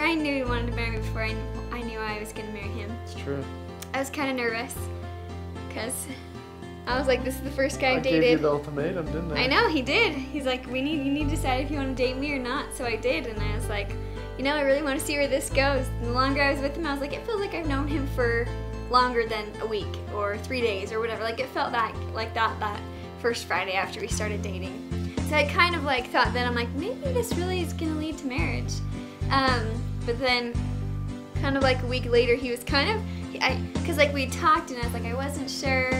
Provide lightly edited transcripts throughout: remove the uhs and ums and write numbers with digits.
Ryan knew he wanted to marry me before I knew I was going to marry him. It's true. I was kind of nervous because I was like, this is the first guy I dated. I gave you the ultimatum, didn't I? I know, he did. He's like, you need to decide if you want to date me or not. So I did, and I was like, you know, I really want to see where this goes. And the longer I was with him, I was like, it feels like I've known him for longer than a week or 3 days or whatever. Like, it felt that first Friday after we started dating. So I kind of like thought then, I'm like, maybe this really is gonna lead to marriage. But then kind of like a week later, he was kind of, because like we talked and I was like, I wasn't sure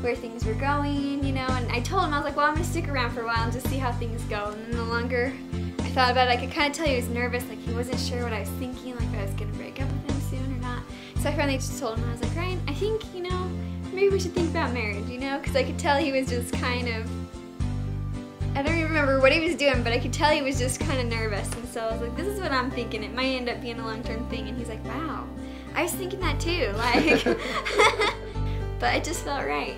where things were going, you know, and I told him, I was like, well, I'm gonna stick around for a while and just see how things go. And then the longer I thought about it, I could kind of tell he was nervous, like he wasn't sure what I was thinking, like if I was gonna break up with him soon or not. So I finally just told him, I was like, Ryan, I think, you know, maybe we should think about marriage, you know, because I could tell he was just kind of, I don't even remember what he was doing, but I could tell he was just kind of nervous. And so I was like, this is what I'm thinking. It might end up being a long-term thing. And he's like, wow, I was thinking that too. Like, but it just felt right.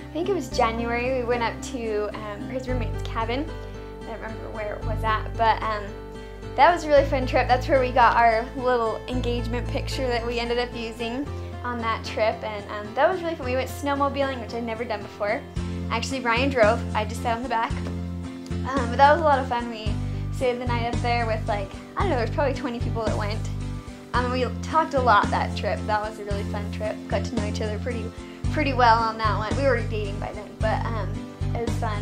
I think it was January. We went up to his roommate's cabin. I don't remember where it was at, but that was a really fun trip. That's where we got our little engagement picture that we ended up using on that trip, and that was really fun. We went snowmobiling, which I'd never done before. Actually, Ryan drove. I just sat on the back. But that was a lot of fun. We stayed the night up there with, like, I don't know, there's probably 20 people that went. We talked a lot that trip. That was a really fun trip. Got to know each other pretty well on that one. We were already dating by then, but it was fun.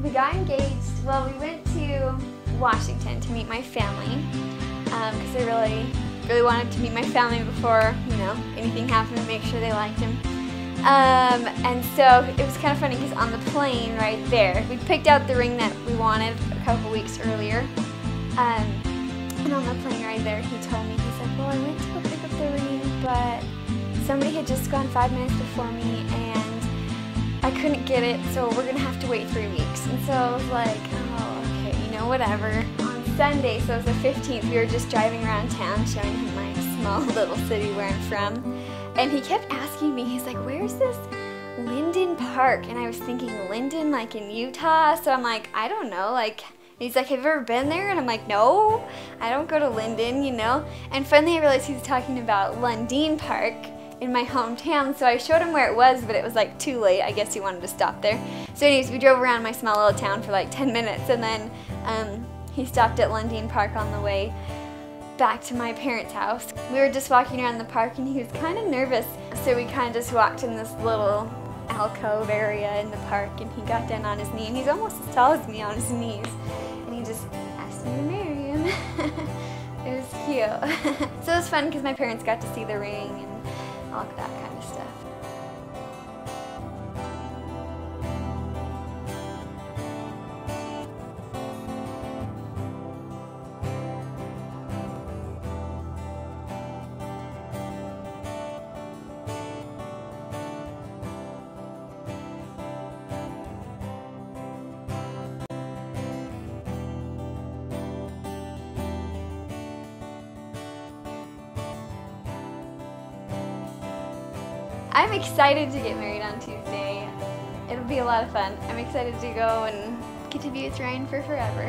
We got engaged, well, we went to Washington to meet my family because I really wanted to meet my family before, you know, anything happened, to make sure they liked him. And so it was kind of funny because on the plane right there, we picked out the ring that we wanted a couple weeks earlier. And on the plane right there, he told me, he's like, well, I went to go pick up the ring, but somebody had just gone 5 minutes before me and I couldn't get it, so we're gonna have to wait 3 weeks. And so I was like, oh, okay, you know, whatever. On Sunday, so it was the 15th, we were just driving around town showing him my small little city where I'm from. And he kept asking me, he's like, where's this Linden Park? And I was thinking, Linden, like in Utah? So I'm like, I don't know, like, he's like, have you ever been there? And I'm like, no, I don't go to Linden, you know? And finally I realized he was talking about Lundeen Park in my hometown, so I showed him where it was, but it was like too late. I guess he wanted to stop there. So anyways, we drove around my small little town for like 10 minutes, and then he stopped at Lundeen Park on the way back to my parents' house. We were just walking around the park, and he was kind of nervous, so we kind of just walked in this little alcove area in the park, and he got down on his knee, and he's almost as tall as me on his knees, and he just asked me to marry him. It was cute. So it was fun because my parents got to see the ring and all of that kind of stuff. I'm excited to get married on Tuesday. It'll be a lot of fun. I'm excited to go and get to be with Ryan for forever.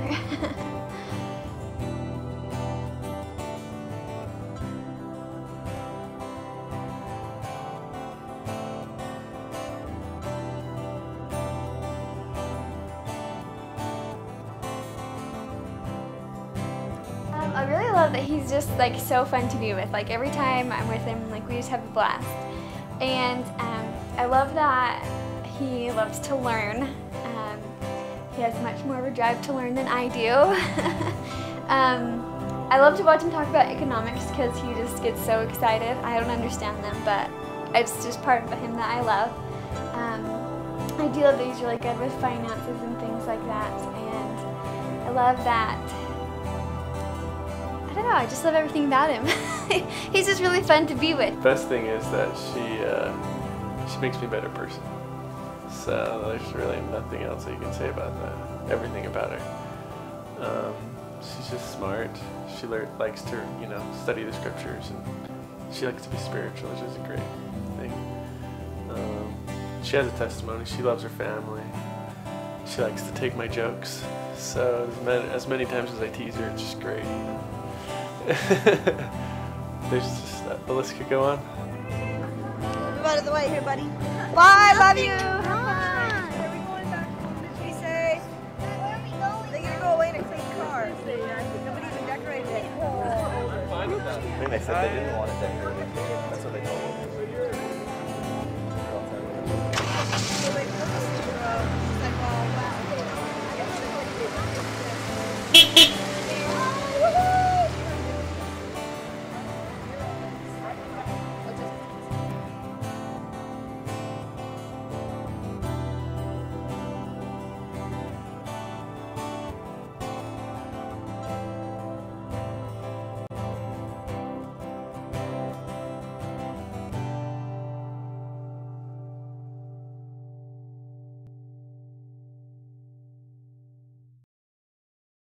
I really love that he's just like so fun to be with. Like every time I'm with him, like we just have a blast. And I love that he loves to learn. He has much more of a drive to learn than I do. I love to watch him talk about economics because he just gets so excited. I don't understand them, but it's just part of him that I love. I do love that he's really good with finances and things like that. And I love that, I don't know, I just love everything about him. He's just really fun to be with. The best thing is that she makes me a better person. So there's really nothing else that you can say about that. Everything about her. She's just smart. She likes to, you know, study the scriptures, and she likes to be spiritual, which is a great thing. She has a testimony. She loves her family. She likes to take my jokes. So as many times as I tease her, it's just great. There's just the list could go on. Move out of the way here, buddy. Bye, love you. Have fun. Where are we going back home? Did we say? Where are we going? They're gonna go away in a clean car. Nobody even decorated it. I think they said they didn't want it decorated. That's what they told me.